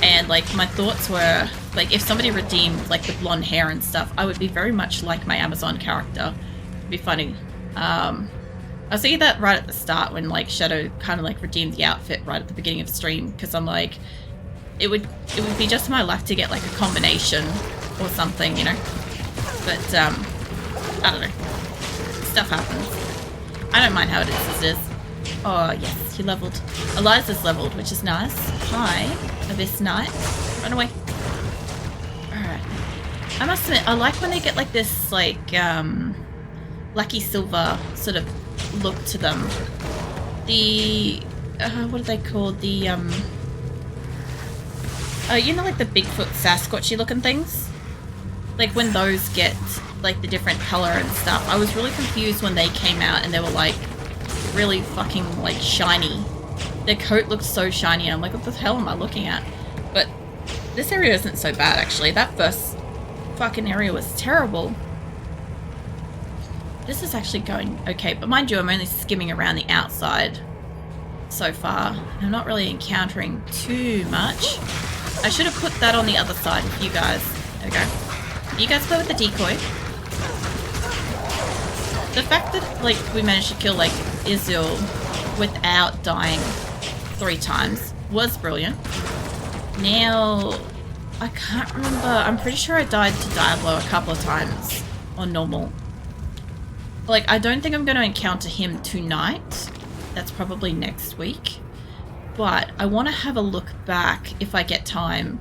And like my thoughts were like if somebody redeemed like the blonde hair and stuff, I would be very much like my Amazon character. It'd be funny. I see that right at the start when like Shadow kind of like redeemed the outfit right at the beginning of the stream, because I'm like, it would be just my luck to get like a combination or something, you know. But I don't know. Stuff happens. I don't mind how it is as it is. Oh yes, he leveled. Eliza's leveled, which is nice. Hi, Abyss Knight. Run away. Alright. I must admit, I like when they get like this like Lucky Silver sort of look to them. The what are they called? The you know, like the Bigfoot Sasquatchy looking things? Like when those get like the different color and stuff. I was really confused when they came out and they were like really fucking like shiny. Their coat looked so shiny and I'm like, what the hell am I looking at? But this area isn't so bad actually. That first fucking area was terrible. This is actually going okay, but mind you, I'm only skimming around the outside so far. I'm not really encountering too much. I should have put that on the other side with you guys. There we go. You guys play with the decoy. The fact that like we managed to kill like Izil without dying 3 times was brilliant. Now I can't remember. I'm pretty sure I died to Diablo a couple of times on normal. Like, I don't think I'm going to encounter him tonight. That's probably next week. But I want to have a look back, if I get time,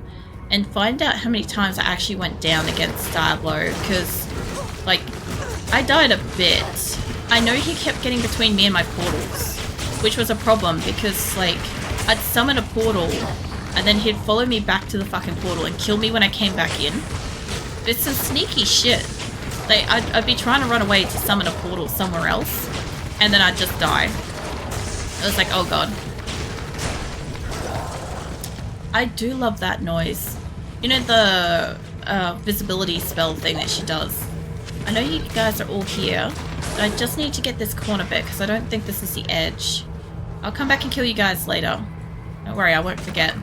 and find out how many times I actually went down against Diablo, because, like, I died a bit. I know he kept getting between me and my portals, which was a problem, because, like, I'd summon a portal, and then he'd follow me back to the fucking portal and kill me when I came back in. It's some sneaky shit. Like, I'd be trying to run away to summon a portal somewhere else, and then I'd just die. I was like, oh god. I do love that noise. You know the visibility spell thing that she does? I know you guys are all here, but I just need to get this corner bit, because I don't think this is the edge. I'll come back and kill you guys later. Don't worry, I won't forget.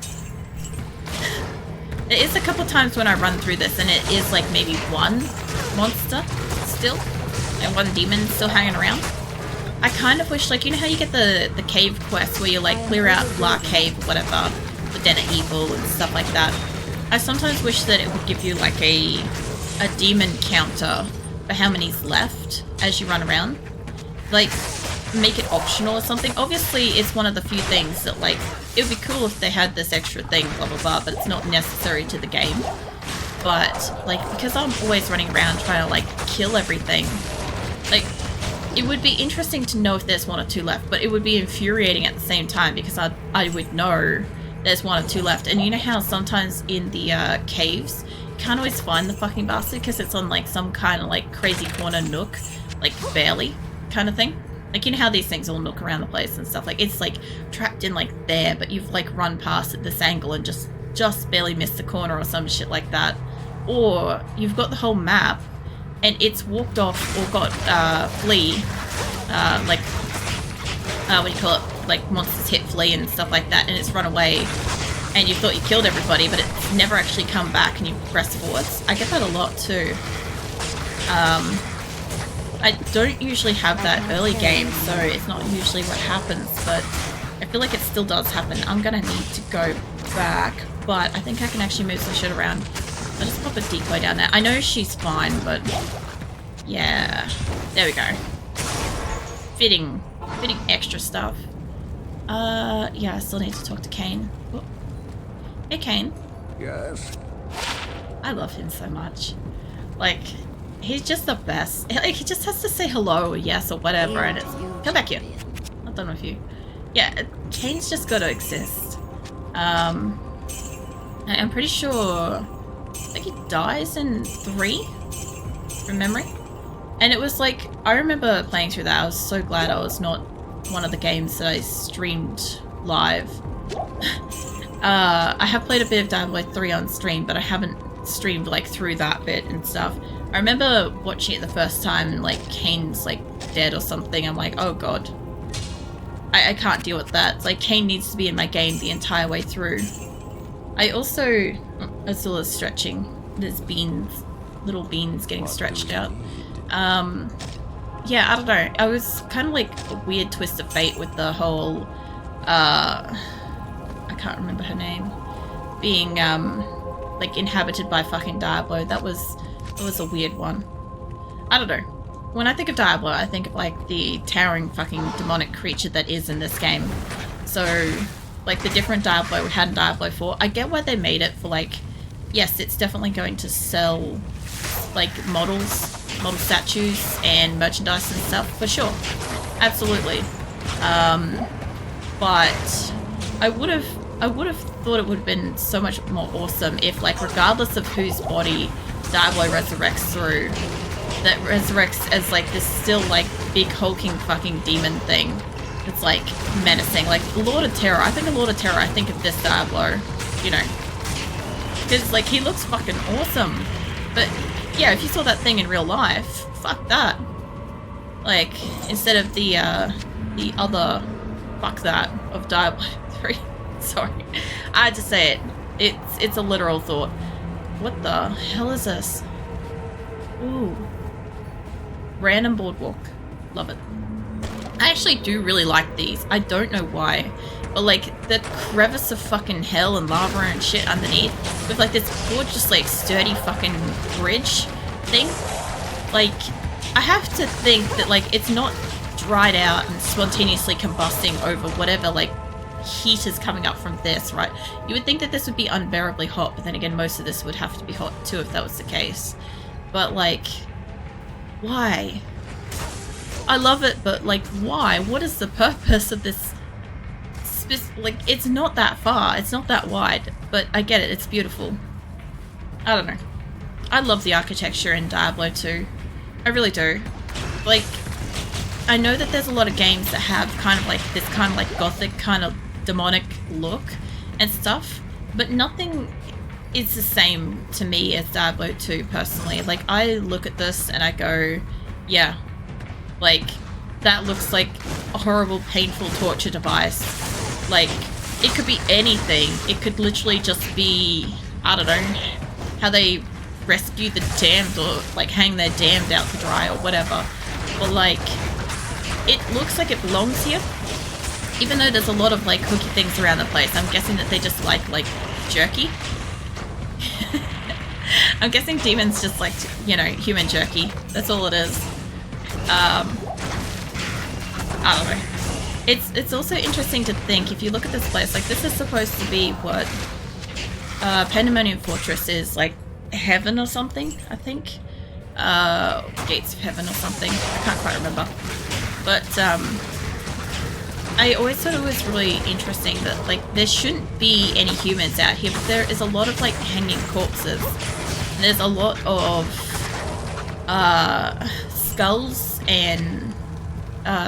There is a couple times when I run through this, and it is like maybe one monster still, and one demon still hanging around. I kind of wish, like, you know how you get the cave quest where you like clear out La Cave or whatever, the Den of Evil and stuff like that. I sometimes wish that it would give you like a demon counter for how many's left as you run around. Like, make it optional or something. Obviously, it's one of the few things that, like, it would be cool if they had this extra thing, blah blah blah, but it's not necessary to the game. But, like, because I'm always running around trying to, like, kill everything, like, it would be interesting to know if there's 1 or 2 left, but it would be infuriating at the same time, because I would know there's 1 or 2 left. And you know how sometimes in the caves, you can't always find the fucking bastard because it's on, like, some kind of, like, crazy corner nook, like, barely kind of thing? Like, you know how these things all nook around the place and stuff? Like, it's, like, trapped in, like, there, but you've, like, run past at this angle and just barely missed the corner or some shit like that. Or you've got the whole map and it's walked off or got flea, like, what do you call it? Like, monsters hit flea and stuff like that, and it's run away and you thought you killed everybody, but it's never actually come back and you press forwards. I get that a lot too. I don't usually have that early game, so it's not usually what happens, but I feel like it still does happen. I'm gonna need to go back, but I think I can actually move some shit around. I'll just pop a decoy down there. I know she's fine, but yeah. There we go. Fitting extra stuff. Yeah, I still need to talk to Kane. Oh. Hey, Kane. Yes? I love him so much. Like, he's just the best. Like, he just has to say hello or yes or whatever, and it's... Come back here. Not done with you. Yeah, Kane's just got to exist. I'm pretty sure... I think he dies in 3, from memory. And it was like... I remember playing through that. I was so glad I was not one of the games that I streamed live. I have played a bit of Diablo 3 on stream, but I haven't streamed, like, through that bit and stuff. I remember watching it the first time and, like, Kane's, like, dead or something. I'm like, oh god. I can't deal with that. It's like, Kane needs to be in my game the entire way through. I also, as well as stretching, there's beans, little beans getting stretched out. Yeah, I don't know. I was kind of like a weird twist of fate with the whole, I can't remember her name, being, like inhabited by fucking Diablo. That was a weird one. I don't know. When I think of Diablo, I think of like the towering fucking demonic creature that is in this game. So, like the different Diablo we had in Diablo 4, I get why they made it for like, yes, it's definitely going to sell like model statues and merchandise and stuff, for sure. Absolutely. But I would have thought it would have been so much more awesome if, like, regardless of whose body Diablo resurrects through, that resurrects as like this still like big hulking fucking demon thing. It's like menacing, like Lord of Terror. I think of Lord of Terror, I think of this Diablo, you know, because like he looks fucking awesome. But yeah, if you saw that thing in real life, fuck that. Like instead of the other fuck that of Diablo 3. Sorry, I had to say it. It's a literal thought. What the hell is this? Ooh, random boardwalk. Love it. I actually do really like these. I don't know why, but like the crevice of fucking hell and lava and shit underneath with like this gorgeous like sturdy fucking bridge thing. Like I have to think that like it's not dried out and spontaneously combusting over whatever like heat is coming up from this, right? You would think that this would be unbearably hot, but then again most of this would have to be hot too if that was the case. But like, why? I love it, but like, why? What is the purpose of this? Like, it's not that far. It's not that wide, but I get it. It's beautiful. I don't know. I love the architecture in Diablo 2. I really do. Like, I know that there's a lot of games that have kind of like this kind of like gothic kind of demonic look and stuff, but nothing is the same to me as Diablo 2 personally. Like, I look at this and I go, yeah, like, that looks like a horrible, painful torture device. Like, it could be anything. It could literally just be, I don't know, how they rescue the damned or, like, hang their damned out to dry or whatever. But, like, it looks like it belongs here. Even though there's a lot of, like, hooky things around the place. I'm guessing that they just like, jerky. I'm guessing demons just like, you know, human jerky. That's all it is. I don't know. It's also interesting to think, if you look at this place, like this is supposed to be what Pandemonium Fortress is, like heaven or something, I think. Gates of Heaven or something. I can't quite remember. But I always thought it was really interesting that like there shouldn't be any humans out here, but there is a lot of like hanging corpses. And there's a lot of skulls and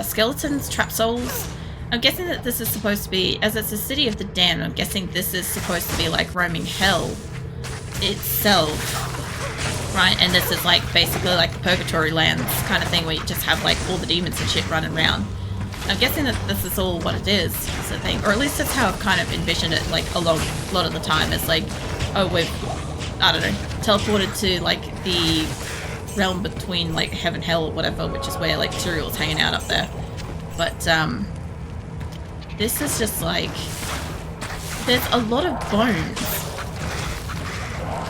skeletons, trap souls. I'm guessing that this is supposed to be, as it's a city of the damned, I'm guessing this is supposed to be like roaming hell itself, right? And this is like basically like the purgatory lands kind of thing where you just have like all the demons and shit running around. I'm guessing that this is all what it is, sort of thing. Or at least that's how I've kind of envisioned it, like a lot of the time. It's like, oh, we've, I don't know, teleported to like the realm between like heaven, hell, or whatever, which is where like Tyrael's hanging out up there. But this is just like, there's a lot of bones,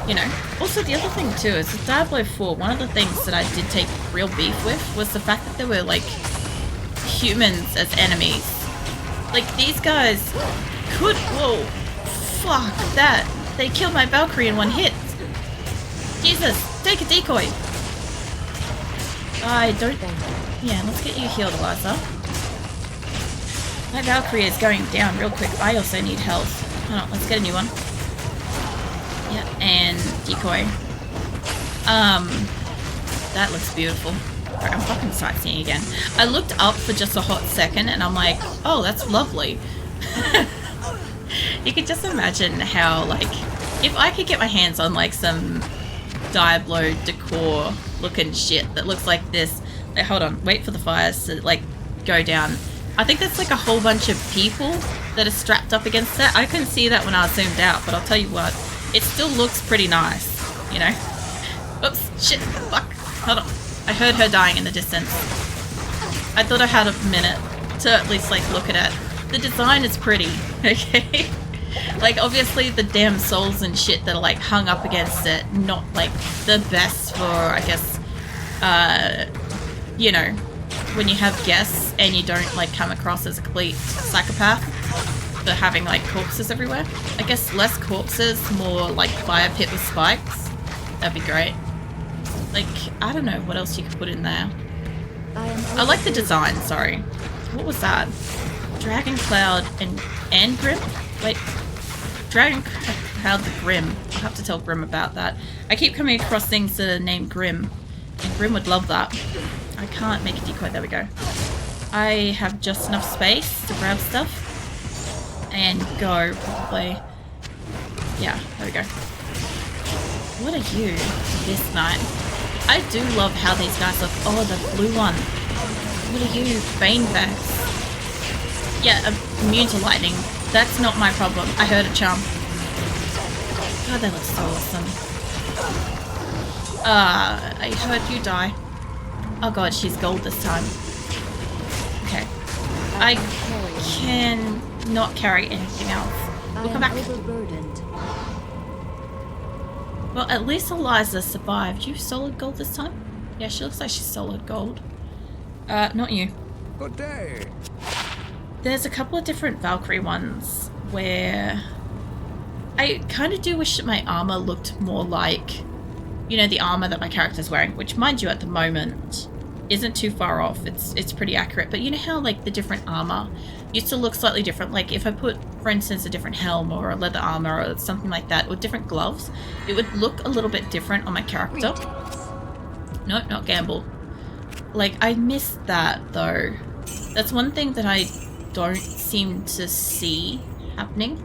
you know. Also, the other thing too is with Diablo 4, one of the things that I did take real beef with was the fact that there were like humans as enemies. Like these guys could, whoa, fuck that, they killed my Valkyrie in one hit. Jesus, take a decoy. I don't, yeah, let's get you healed, Eliza. My Valkyrie is going down real quick. I also need health. Hold on, let's get a new one. Yeah, and decoy. That looks beautiful. Right, I'm fucking sightseeing again. I looked up for just a hot second and I'm like, oh, that's lovely. You could just imagine how, like, if I could get my hands on like some Diablo decor looking shit that looks like this. Like, hold on, wait for the fires to like go down. I think that's like a whole bunch of people that are strapped up against it. I couldn't see that when I was zoomed out, but I'll tell you what, it still looks pretty nice, you know? Oops, shit, fuck, hold on. I heard her dying in the distance. I thought I had a minute to at least, like, look at it. The design is pretty, okay? Like, obviously the damn souls and shit that are, like, hung up against it, not, like, the best for, I guess, you know, when you have guests and you don't, like, come across as a complete psychopath for having, like, corpses everywhere. I guess less corpses, more, like, fire pit with spikes. That'd be great. Like, I don't know what else you could put in there. I like the design, sorry. What was that? Dragon Cloud and Grim? Wait. Dragon Cloud the Grim. I'll have to tell Grim about that. I keep coming across things that are named Grim. And Grim would love that. I can't make a decoy. There we go. I have just enough space to grab stuff. And go, probably. Yeah, there we go. What are you this night? I do love how these guys look. Oh, the blue one. What are you? Banebags. Yeah, immune to lightning. That's not my problem. I heard a charm. God, they look so awesome. I heard you die. Oh god, she's gold this time. Okay. I can not carry anything else. We'll come back. Well, at least Eliza survived. You solid gold this time? Yeah, she looks like she's solid gold. Not you. Good day. There's a couple of different Valkyrie ones where I kind of do wish that my armor looked more like, you know, the armor that my character's wearing, which, mind you, at the moment isn't too far off. It's pretty accurate. But you know how, like, the different armor used to look slightly different? Like, if I put, for instance, a different helm or a leather armor or something like that, or different gloves, it would look a little bit different on my character. No, not gamble. Like, I missed that, though. That's one thing that I don't seem to see happening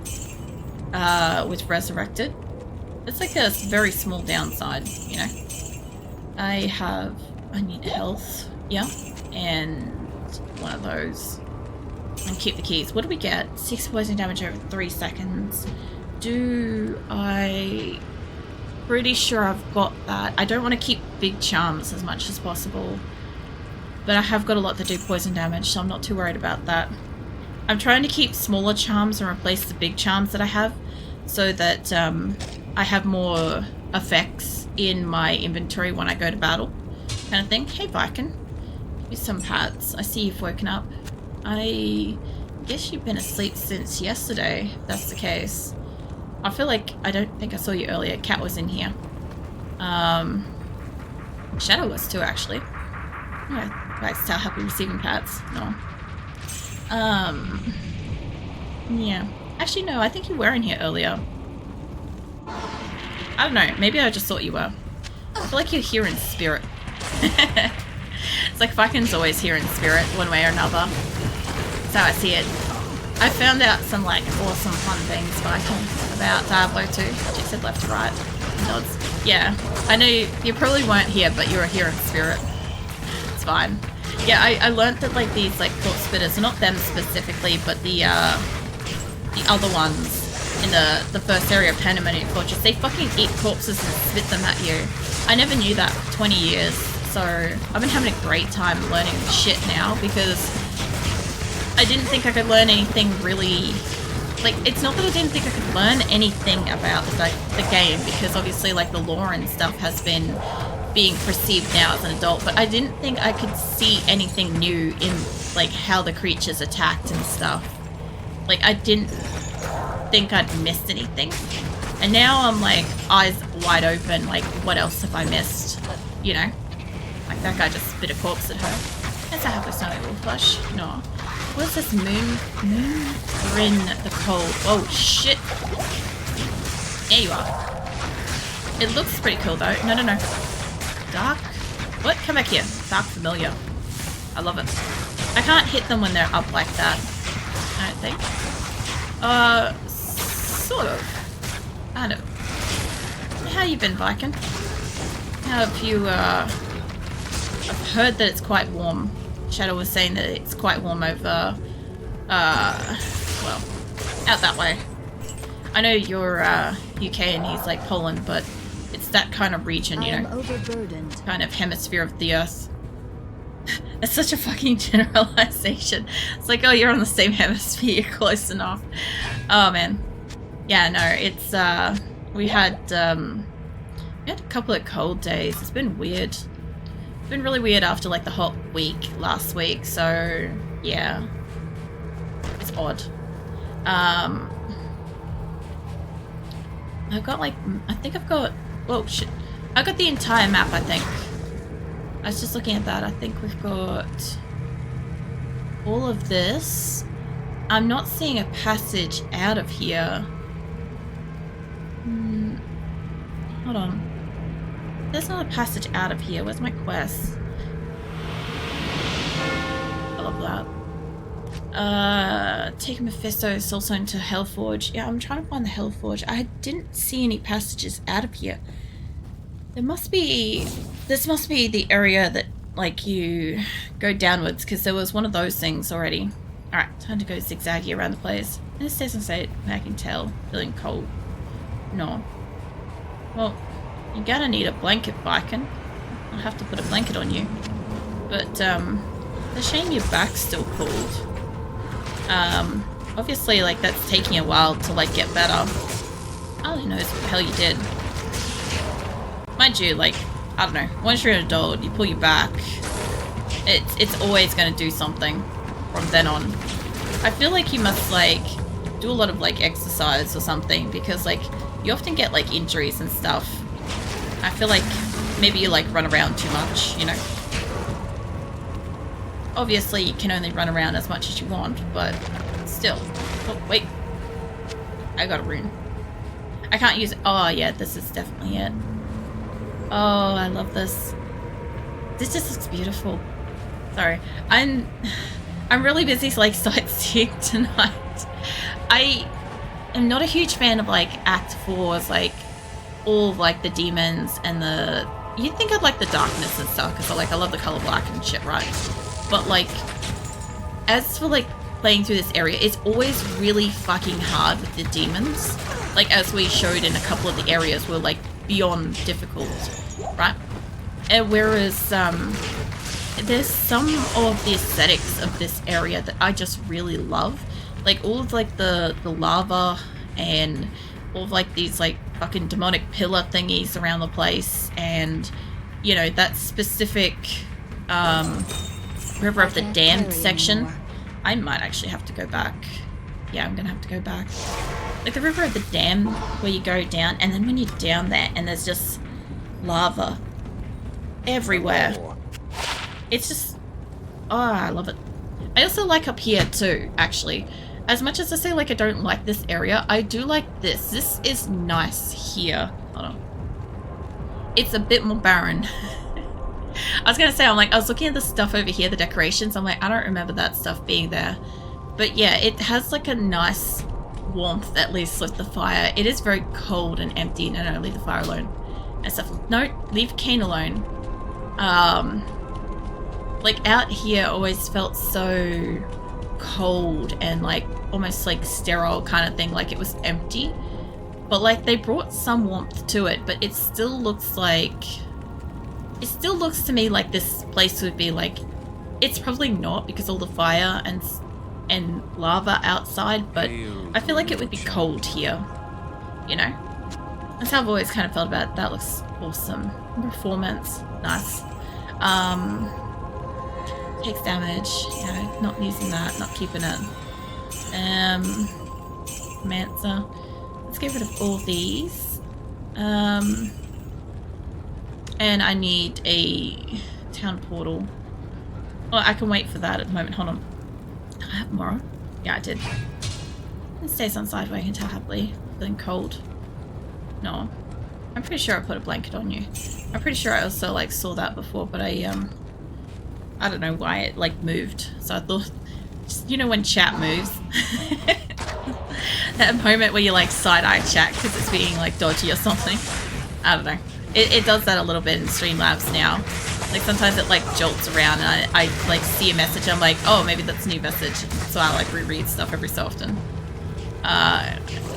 with Resurrected. It's like a very small downside, you know. I need health, yeah, and one of those. And keep the keys. What do we get? 6 poison damage over 3 seconds. Pretty sure I've got that. I don't want to keep big charms as much as possible. But I have got a lot that do poison damage, so I'm not too worried about that. I'm trying to keep smaller charms and replace the big charms that I have, so that I have more effects in my inventory when I go to battle, kind of thing. Hey Viking, give me some pads. I see you've woken up. I guess you've been asleep since yesterday, if that's the case. I feel like I don't think I saw you earlier. Cat was in here. Shadow was too, actually. Right, still happy receiving pats. No. Yeah. Actually, no, I think you were in here earlier. I don't know, maybe I just thought you were. I feel like you're here in spirit. It's like Viking's always here in spirit, one way or another. That's how I see it. I found out some, like, awesome fun things, Viking, about Diablo 2. She said left to right. Nods. Yeah, I know you probably weren't here, but you were here in spirit. It's fine. Yeah, I learned that, like, these, like, corpse spitters, not them specifically, but the other ones in the first area of Pandemonium Fortress, they fucking eat corpses and spit them at you. I never knew that for 20 years, so I've been having a great time learning shit now, because I didn't think I could learn anything really... Like, it's not that I didn't think I could learn anything about the game, because obviously, like, the lore and stuff has been being perceived now as an adult, but I didn't think I could see anything new in, like, how the creatures attacked and stuff. Like, I didn't think I'd missed anything. And now I'm, like, eyes wide open, like, what else have I missed? You know? Like, that guy just spit a corpse at her. That's a happy snowy wolf flush. No. What is this? Moon Grin the Cold. Oh, shit. There you are. It looks pretty cool, though. No. Dark? What? Come back here. Dark Familiar. I love it. I can't hit them when they're up like that, I don't think. Sort of. I don't know. How you been, Viking? How have you, I've heard that it's quite warm. Shadow was saying that it's quite warm over, well, Out that way. I know you're UK and he's like Poland, but it's that kind of region, you know, kind of hemisphere of the earth. It's such a fucking generalization. It's like, oh, you're on the same hemisphere, you're close enough. Oh man, yeah, no, it's we had a couple of cold days. It's been weird. It's been really weird after like the hot week last week. So yeah, it's odd. I've got like, I think I've got, whoa, shit. I've got the entire map, I think. I was just looking at that. I think we've got all of this. I'm not seeing a passage out of here. Hold on. There's not a passage out of here. Where's my quest? I love that. Take Mephisto, Soulstone to Hellforge. Yeah, I'm trying to find the Hellforge. I didn't see any passages out of here. There must be... This must be the area that, like, you go downwards, because there was one of those things already. Alright, time to go zigzaggy around the place. And it doesn't say it, I can tell. Feeling cold. No. Well, you're gonna need a blanket, Viking. I'll have to put a blanket on you. But, it's a shame your back's still cold. Obviously, like, that's taking a while to, like, get better. I don't know what the hell you did. Mind you, like, I don't know, once you're an adult, you pull your back, it's always going to do something from then on. I feel like you must, like, do a lot of, like, exercise or something, because, like, you often get, like, injuries and stuff. I feel like maybe you, like, run around too much, you know. Obviously, you can only run around as much as you want, but still. Oh, wait. I got a rune. I can't use it. Oh, yeah, this is definitely it. Oh, I love this. This just looks beautiful. Sorry. I'm really busy, like, sightseeing tonight. I am not a huge fan of, like, Act 4's, like, all of, like, the demons and the... You'd think I'd like the darkness and stuff, because, like, I love the color black and shit, right? But, like, as for, like, playing through this area, it's always really fucking hard with the demons. Like, as we showed in a couple of the areas, were, like, beyond difficult, right? And whereas there's some of the aesthetics of this area that I just really love, like all of like the lava and all of like these like fucking demonic pillar thingies around the place, and you know that specific River of the Damned section. I might actually have to go back. Yeah, I'm gonna have to go back. Like the River of the Damned, where you go down, and then when you're down there, and there's just lava everywhere. It's just... Oh, I love it. I also like up here too, actually. As much as I say, like, I don't like this area, I do like this. This is nice here. Hold on. It's a bit more barren. I was gonna say, I was looking at the stuff over here, the decorations, I'm like, I don't remember that stuff being there. But yeah, it has like a nice warmth, at least with the fire. It is very cold and empty. No, leave the fire alone and stuff. No, leave Kane alone. Like out here always felt so cold and like almost like sterile kind of thing, like it was empty. But like they brought some warmth to it, but it still looks like, it still looks to me like this place would be like, it's probably not because all the fire and lava outside, but I feel like it would be cold here, you know? That's how I've always kind of felt about it. That looks awesome. Performance, nice. Takes damage, yeah, not using that, not keeping it. Mancer. Let's get rid of all these. And I need a town portal. Oh, I can wait for that at the moment, hold on. I have more. Yeah, I did. It stays on side where I can tell happily. Feeling cold. No. I'm pretty sure I put a blanket on you. I'm pretty sure I also like saw that before, but I don't know why it like moved. So I thought, just, you know when chat moves? That moment where you like side-eye chat because it's being like dodgy or something. I don't know. It does that a little bit in Streamlabs now. Like sometimes it like jolts around and I like see a message, I'm like, oh, maybe that's a new message. So I like reread stuff every so often.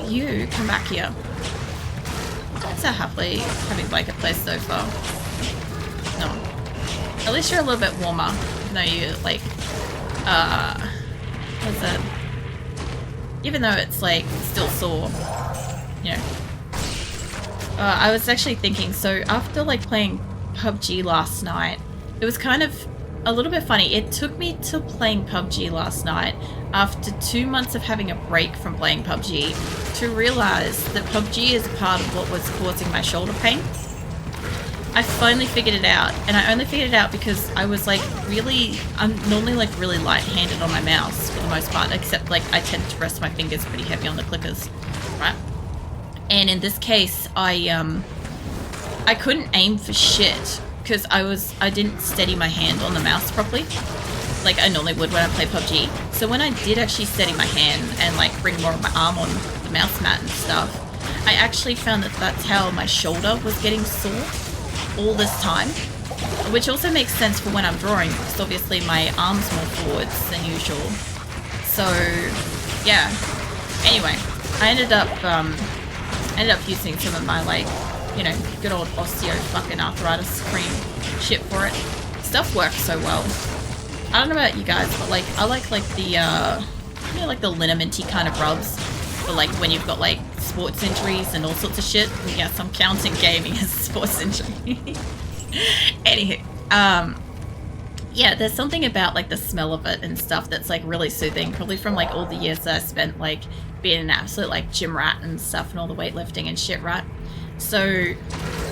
You come back here. So happily having blanket place so far. No. At least you're a little bit warmer. Even though you like what's it? Even though it's like still sore. You know. I was actually thinking, so after like playing PUBG last night, it was kind of a little bit funny. It took me to playing PUBG last night after 2 months of having a break from playing PUBG to realize that PUBG is part of what was causing my shoulder pain. I finally figured it out, and I only figured it out because I was like I'm normally like really light-handed on my mouse for the most part, except like I tend to rest my fingers pretty heavy on the clickers, right? And in this case, I couldn't aim for shit because I didn't steady my hand on the mouse properly, like I normally would when I play PUBG. So when I did actually steady my hand and like bring more of my arm on the mouse mat and stuff, I actually found that that's how my shoulder was getting sore all this time, which also makes sense for when I'm drawing because obviously my arm's more forwards than usual. So yeah. Anyway, I ended up using some of my like, you know, good old osteo fucking arthritis cream shit for it. Stuff works so well. I don't know about you guys, but like I like the you know, like the linamenty kind of rubs for like when you've got like sports injuries and all sorts of shit. And yes, I'm counting gaming as a sports injury. Anywho, yeah, there's something about like the smell of it and stuff that's like really soothing, probably from like all the years that I spent like being an absolute like gym rat and stuff and all the weightlifting and shit, right? So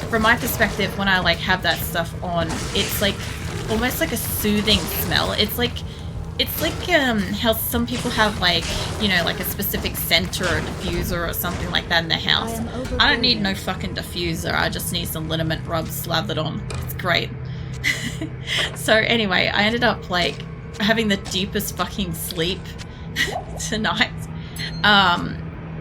from my perspective, when I like have that stuff on, it's like almost like a soothing smell. It's like how some people have like, you know, like a specific scent or a diffuser or something like that in their house. I don't need no fucking diffuser. I just need some liniment rub slathered on. It's great. So anyway, I ended up like having the deepest fucking sleep tonight.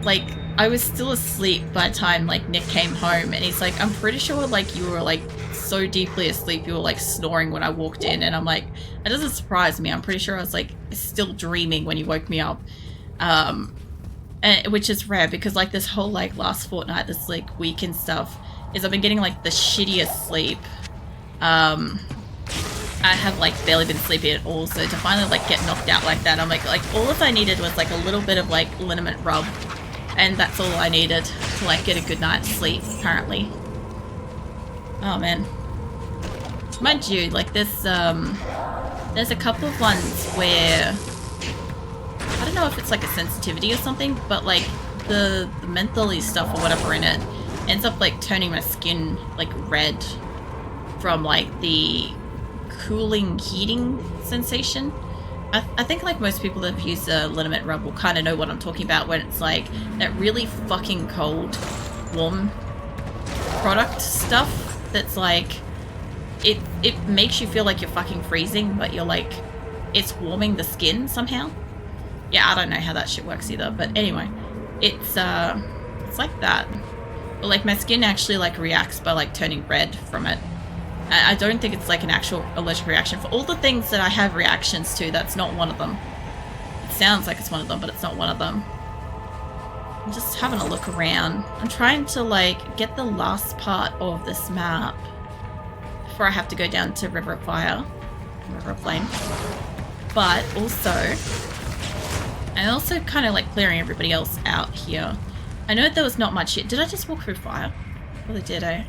Like I was still asleep by the time like Nick came home, and he's like, I'm pretty sure like you were like so deeply asleep you were like snoring when I walked in, and I'm like, that doesn't surprise me. I'm pretty sure I was like still dreaming when you woke me up, and which is rare because like this whole like last fortnight, this like week and stuff, is I've been getting like the shittiest sleep. I have like barely been sleeping at all, so to finally like get knocked out like that, I'm like all of I needed was like a little bit of like liniment rub, and that's all I needed to like get a good night's sleep apparently. Oh man. Mind you, like there's a couple of ones where I don't know if it's like a sensitivity or something, but like the mentholy stuff or whatever in it ends up like turning my skin like red from like the cooling heating sensation. I think like most people that have used a liniment rub will kind of know what I'm talking about when it's like that really fucking cold warm product stuff that's like it makes you feel like you're fucking freezing, but you're like it's warming the skin somehow. Yeah, I don't know how that shit works either, but anyway, it's like that. But like my skin actually like reacts by like turning red from it. I don't think it's like an actual allergic reaction. For all the things that I have reactions to, that's not one of them. It sounds like it's one of them, but it's not one of them. I'm just having a look around. I'm trying to like get the last part of this map before I have to go down to River of Fire, River of Flame. But also, I'm also kind of like clearing everybody else out here. I know there was not much here. Did I just walk through fire? Probably did, eh?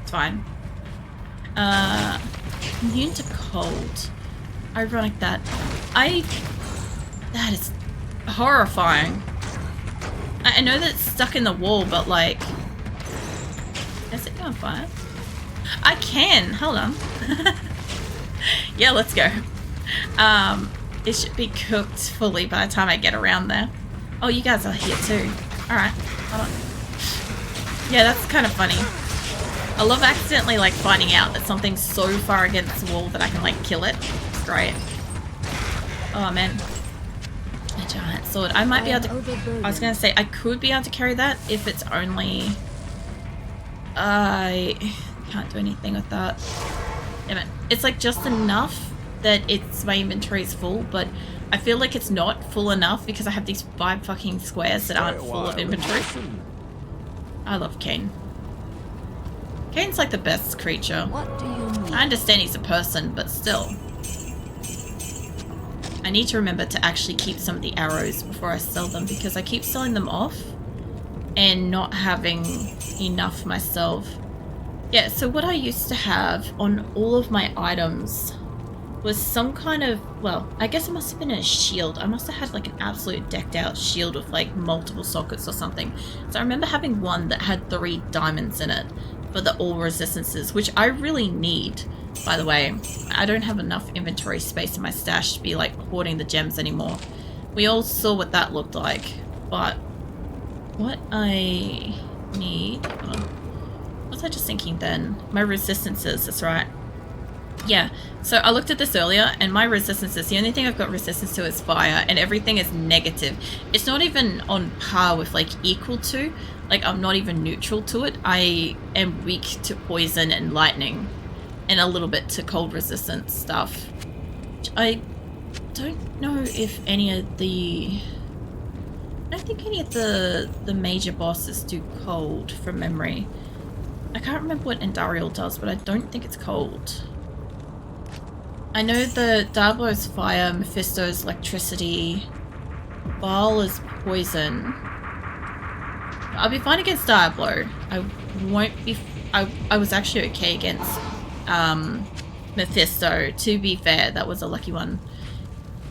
It's fine. Immune to cold. Ironic that. That is horrifying. I know that it's stuck in the wall, but like... Can I set you on fire? I can! Hold on. Yeah, let's go. It should be cooked fully by the time I get around there. Oh, you guys are here too. Alright, hold on. Yeah, that's kind of funny. I love accidentally like finding out that something's so far against the wall that I can like kill it. It's great. Oh man. A giant sword. I might be able to... I was going to say, I could be able to carry that if it's only... I can't do anything with that. Damn it. It's like just enough that my inventory is full, but I feel like it's not full enough because I have these 5 fucking squares that aren't full of inventory. I love Cain. Cain's like the best creature. What do you mean? I understand he's a person, but still. I need to remember to actually keep some of the arrows before I sell them, because I keep selling them off and not having enough myself. Yeah, so what I used to have on all of my items was some kind of, well, I guess it must have been a shield. I must have had like an absolute decked out shield with like multiple sockets or something. So I remember having one that had 3 diamonds in it for the all resistances, which I really need, by the way. I don't have enough inventory space in my stash to be like hoarding the gems anymore. We all saw what that looked like, but what I need, hold on. What was I just thinking then? My resistances, that's right. Yeah, so I looked at this earlier, and my resistances, the only thing I've got resistance to is fire, and everything is negative. It's not even on par with, like, equal to. Like, I'm not even neutral to it. I am weak to poison and lightning, and a little bit to cold resistance stuff. I don't know if any of the... I don't think any of the major bosses do cold, from memory. I can't remember what Endariel does, but I don't think it's cold. I know the Diablo's fire, Mephisto's electricity, Baal is poison. I'll be fine against Diablo. I won't be... I was actually okay against Mephisto, to be fair. That was a lucky one.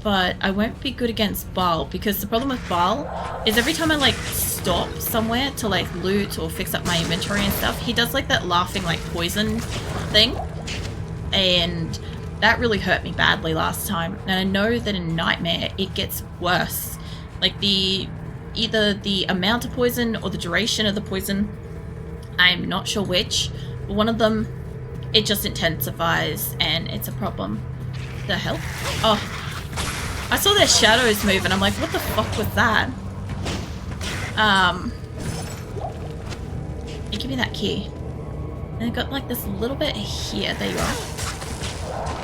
But I won't be good against Baal, because the problem with Baal is every time I like stop somewhere to like loot or fix up my inventory and stuff, he does like that laughing like poison thing, and that really hurt me badly last time. And I know that in Nightmare it gets worse, like either the amount of poison or the duration of the poison. I'm not sure which, but one of them, it just intensifies and it's a problem. The hell? Oh, I saw their shadows move and I'm like, what the fuck was that? Hey, give me that key. And I got like this little bit here. There you are.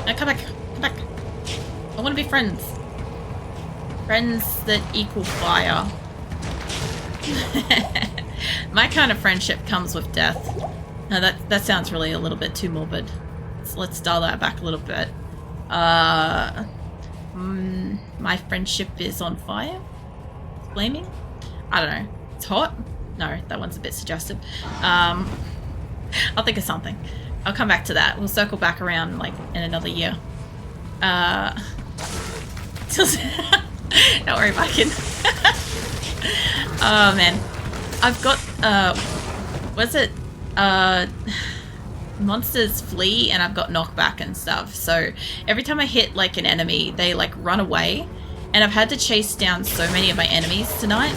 Now come back. Come back. I want to be friends. Friends that equal fire. My kind of friendship comes with death. Now that sounds really a little bit too morbid. So let's dial that back a little bit. My friendship is on fire? It's flaming? I don't know. It's hot? No, that one's a bit suggestive. I'll think of something. I'll come back to that. We'll circle back around like in another year. Don't worry, Viking. Oh man. I've got what's it? Monsters flee and I've got knockback and stuff. So every time I hit like an enemy, they like run away. And I've had to chase down so many of my enemies tonight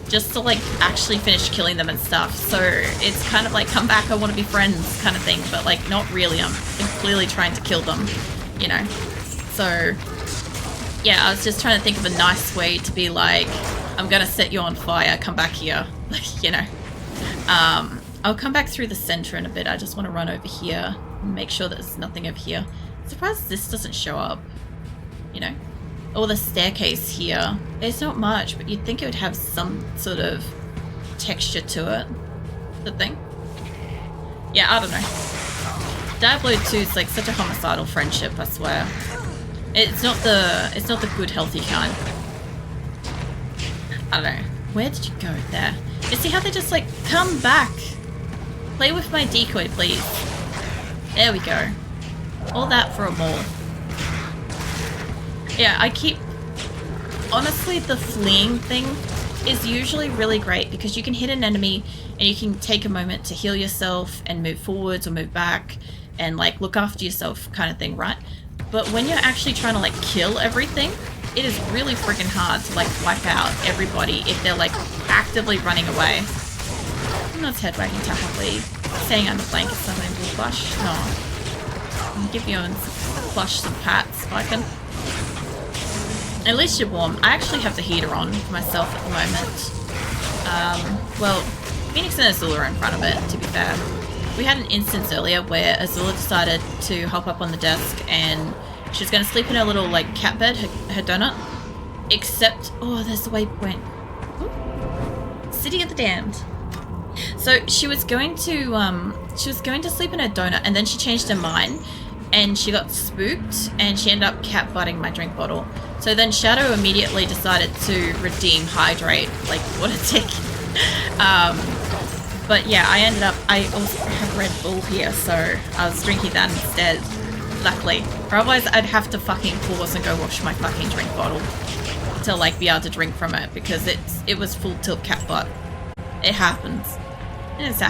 just to like actually finish killing them and stuff. So it's kind of like, come back, I want to be friends kind of thing, but like not really. I'm clearly trying to kill them, you know. So yeah, I was just trying to think of a nice way to be like, I'm gonna set you on fire, come back here, like, you know. I'll come back through the center in a bit. I just want to run over here and make sure there's nothing over here. I'm surprised this doesn't show up, you know. Or the staircase here. There's not much, but you'd think it would have some sort of texture to it. The thing. Yeah, I don't know. Diablo 2 is like such a homicidal friendship, I swear. It's not the good healthy kind. I don't know. Where did you go there? You see how they just like come back? Play with my decoy, please. There we go. All that for a mole. Yeah, I keep... Honestly, the fleeing thing is usually really great because you can hit an enemy and you can take a moment to heal yourself and move forwards or move back and like look after yourself kind of thing, right? But when you're actually trying to like kill everything, it is really freaking hard to like wipe out everybody if they're like actively running away. I'm not head wagging to happily staying under blankets something will plush. No. I'll give you a plush some pats if I can. At least you're warm. I actually have the heater on for myself at the moment. Well, Phoenix and Azula are in front of it, to be fair. We had an instance earlier where Azula decided to hop up on the desk and She was going to sleep in her little, like, cat bed, her donut. Except, oh, there's the waypoint. Ooh. City of the Damned. So she was going to sleep in her donut, and then she changed her mind, and she got spooked, and she ended up cat butting my drink bottle. So then Shadow immediately decided to redeem Hydrate. Like, what a dick. But yeah, I also have Red Bull here, so I was drinking that instead, luckily. Or otherwise I'd have to fucking pause and go wash my fucking drink bottle to like be able to drink from it, because it was full tilt cat butt. It happens. It's